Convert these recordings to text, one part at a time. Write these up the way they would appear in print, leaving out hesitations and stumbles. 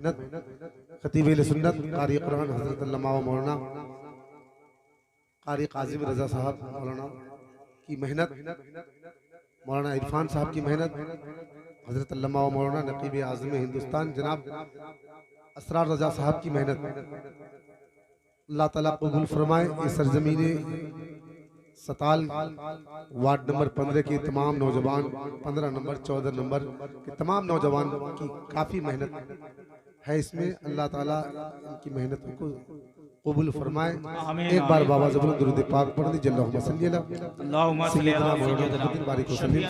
खतीब सुन्नत कारी कुरान हज़रत अल्लामा व मौलाना कारी काज़िम रज़ा साहब मौलाना की मेहनत, मौलाना इरफान साहब की मेहनत, हज़रत अल्लामा व मौलाना नकीब आज़म हिंदुस्तान जनाब असरार रज़ा साहब की मेहनत अल्लाह ताला कबूल फरमाए। इस सरजमीन सताल वार्ड नंबर 15 के तमाम नौजवान, 15 नंबर 14 नंबर के तमाम नौजवान की काफ़ी मेहनत है इसमें। अल्लाह ताला इनकी मेहनत को कबूल फरमाए। एक बार बाबा ज़बरूर दुरूद पाक पढ़ दी। अल्लाहुम्मा सल्ली अला अल्लाहुम्मा सल्ली अला सय्यिदिना बारिक वसल्लिम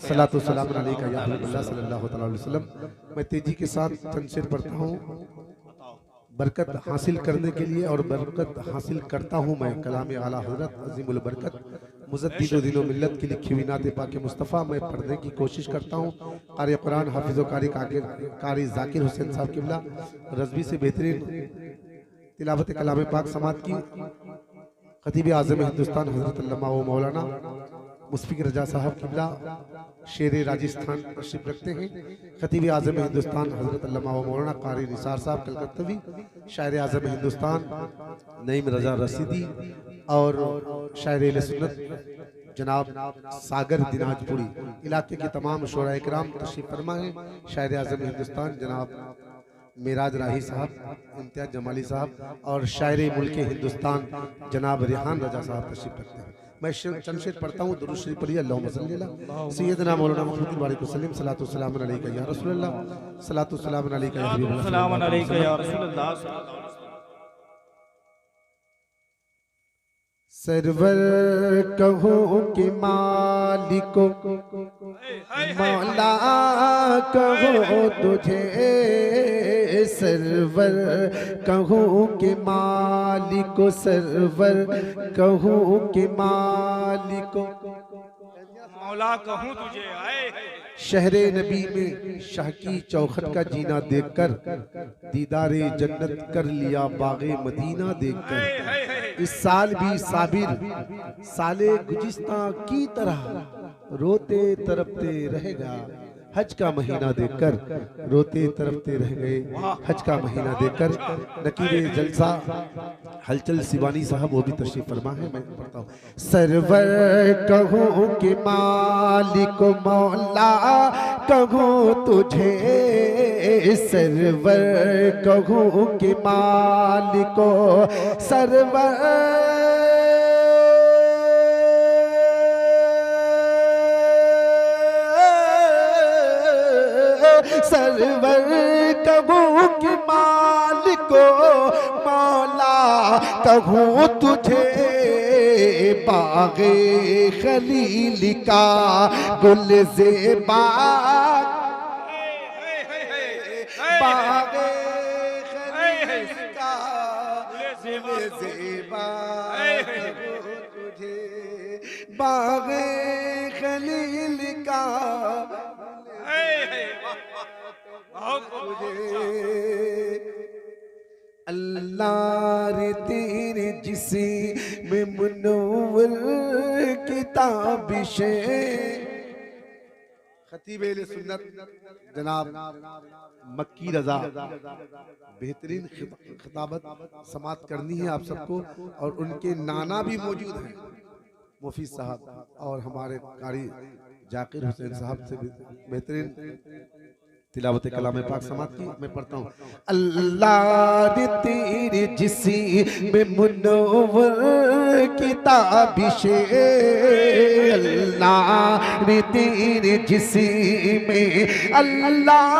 सलातु सलाम अलैका या हबीबल्लाह सल्लल्लाहु अलैहि वसल्लम। मैं तेजी के साथ चंद शेर पढ़ता हूँ। बरकत हासिल करने के लिए और बरकत हासिल करता हूँ मैं कलाम आला हज़रत अज़ीमुल बरकत मुज़द्दिद दीन व मिल्लत की लिखी हुई नात पाक मुस्तफ़ा मैं पढ़ने की कोशिश करता हूँ। कारी कुरान हाफिज़ कारी ज़ाकिर हुसैन साहब किबला रज़वी से बेहतरीन तिलावत कलाम पाक समात की खतीब आज़म हिंदुस्तान हज़रत अल्लामा व मौलाना मुस्फिक रजा साहब किबला शेर राजस्थान तशरीफ रखते हैं। खतीब आज़म हिंदुस्तान हज़रत अल्लामा व मौलाना कारी निसार साहब कलकत्तवी, शायर आज़म हिंदुस्तान नईम रजा रसीदी और शायर सुन्नत जनाब सागर दिनाजपुरी इलाके के तमाम शोरा इकराम तशरीफ फरमा है। शायर आज़म हिंदुस्तान जनाब मेराज राही साहब, इम्तियाज जमाली साहब और शायर मुल्क हिंदुस्तान जनाब रेहान रजा साहब तशरीफ रखते हैं। मैं चंद शेर पढ़ता हूँ। दुरूद शरीफ पढ़िए। अल्लाहुम्मा सल्ली अला सय्यिदिना मौलाना मुहम्मद बारिक वसल्लम सलातु सलाम अलैका या रसूलल्लाह सलातु सलाम अलैका या हबीबल्लाह सलाम अलैका या रसूलल्लाह। सरवर कहो कि मालिको मौला कहो तुझे, सरवर कहो कि मालिको सरवर कहो कि मालिको मौला कहूँ तुझे आए। शहरे नबी में शाह की चौखट का जीना देखकर दीदारे जन्नत कर लिया बागे मदीना देखकर। इस साल भी साबिर साले गुजिस्ता की तरह रोते तरपते रहेगा हज का महीना देखकर, रोते तरपते रह गए हज का महीना देखकर। नकीबे जलसा हलचल सिवानी साहब वो भी तशरीफ फरमा है। मैं पढ़ता हूँ। सरवर कहो कि मालिक मौला कहो तुझे, सरवर कहो कि मालिको सरवर सरवर कहूँ कि मालिको मौला कहूँ तुझे, बागे खलील का गुल ज़ेबा बागे खलील का गुल ज़ेबा तुझे, बागे खलील का अल्लाह रे तेरे जिस्म मुनव्वर किताबिशे। खतीब सुन्नत जनाब मक्की रजा बेहतरीन खिताबत समात करनी है आप सबको। और उनके नाना भी मौजूद हैं मुफीद साहब और हमारे कारी जाकिर हुसैन साहब से भी बेहतरीन तिलावत कलाम पाक समात की। मैं पढ़ता हूँ। अल्लाह ने तेरे जिस्म मुनव्वर किताबिशे, अल्लाह ने तेरे जिस्म अल्लाह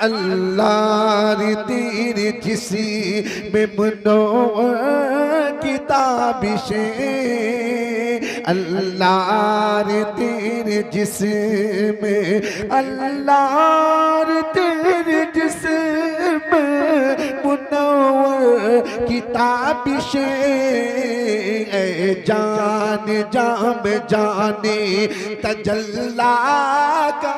अल्लाह रे तेरे जिस्म मुनव्वर किताबिशे, अल्लाह रे तेरे जिस्म अल्लाह रे तेरे जिस्म मुनव्वर किताबिशे। जान जाम जाने तजल्ला का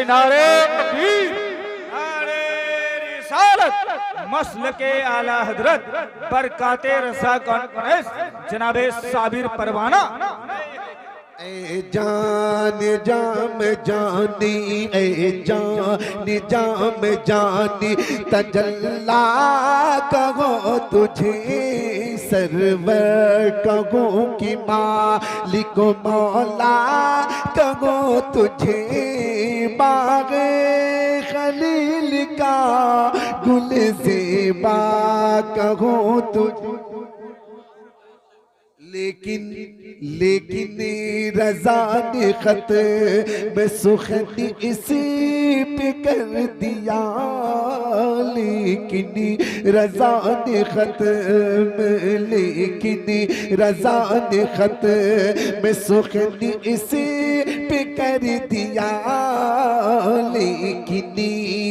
नारे तकबीर, नारे रिसालत, मसल के आला हजरत बरकाते रसा कॉन्फ्रेंस जनाबे साबिर परवाना। ए जान जाम जानी, ए जान जाम जानी, तजल्ला कहो तुझे सरवर, कहो कि मालिक मौला, कहो तुझे बाग़े खलील का गुल ज़ेबा, कहो तुझे। लेकिन रज़ा ने खत में सुखनी इसी पे कर दिया, लेकिन रज़ा ने खत में, लेकिन रज़ा ने खत में सुखनी इसी पे कर दिया, लेकिन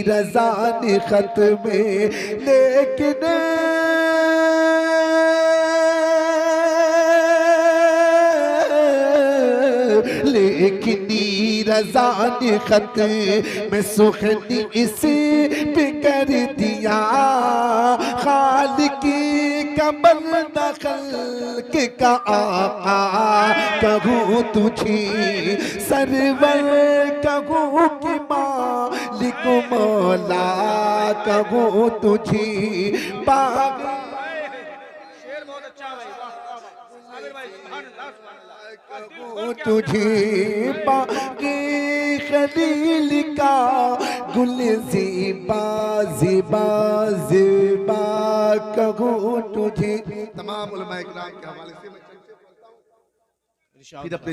रज़ा ने खत में, लेकिन रज़ा ने खत में सुखनी इसी पे कर दिया, खालिकी का बंदा खल्क का आका, कहूँ तुझे सरवर, कहूँ कि मालिक मौला, कहूँ तुझे बाग़। शेर बहुत अच्छा है भाई, वाह साबिर भाई, सुभान अल्लाह, तुझे बाग़े खलील का गुल ज़ेबा, ज़ेबा ज़ेबा, कहूँ तुझे। तमाम उलमा इकराम के हवाले से मैं फिर अपने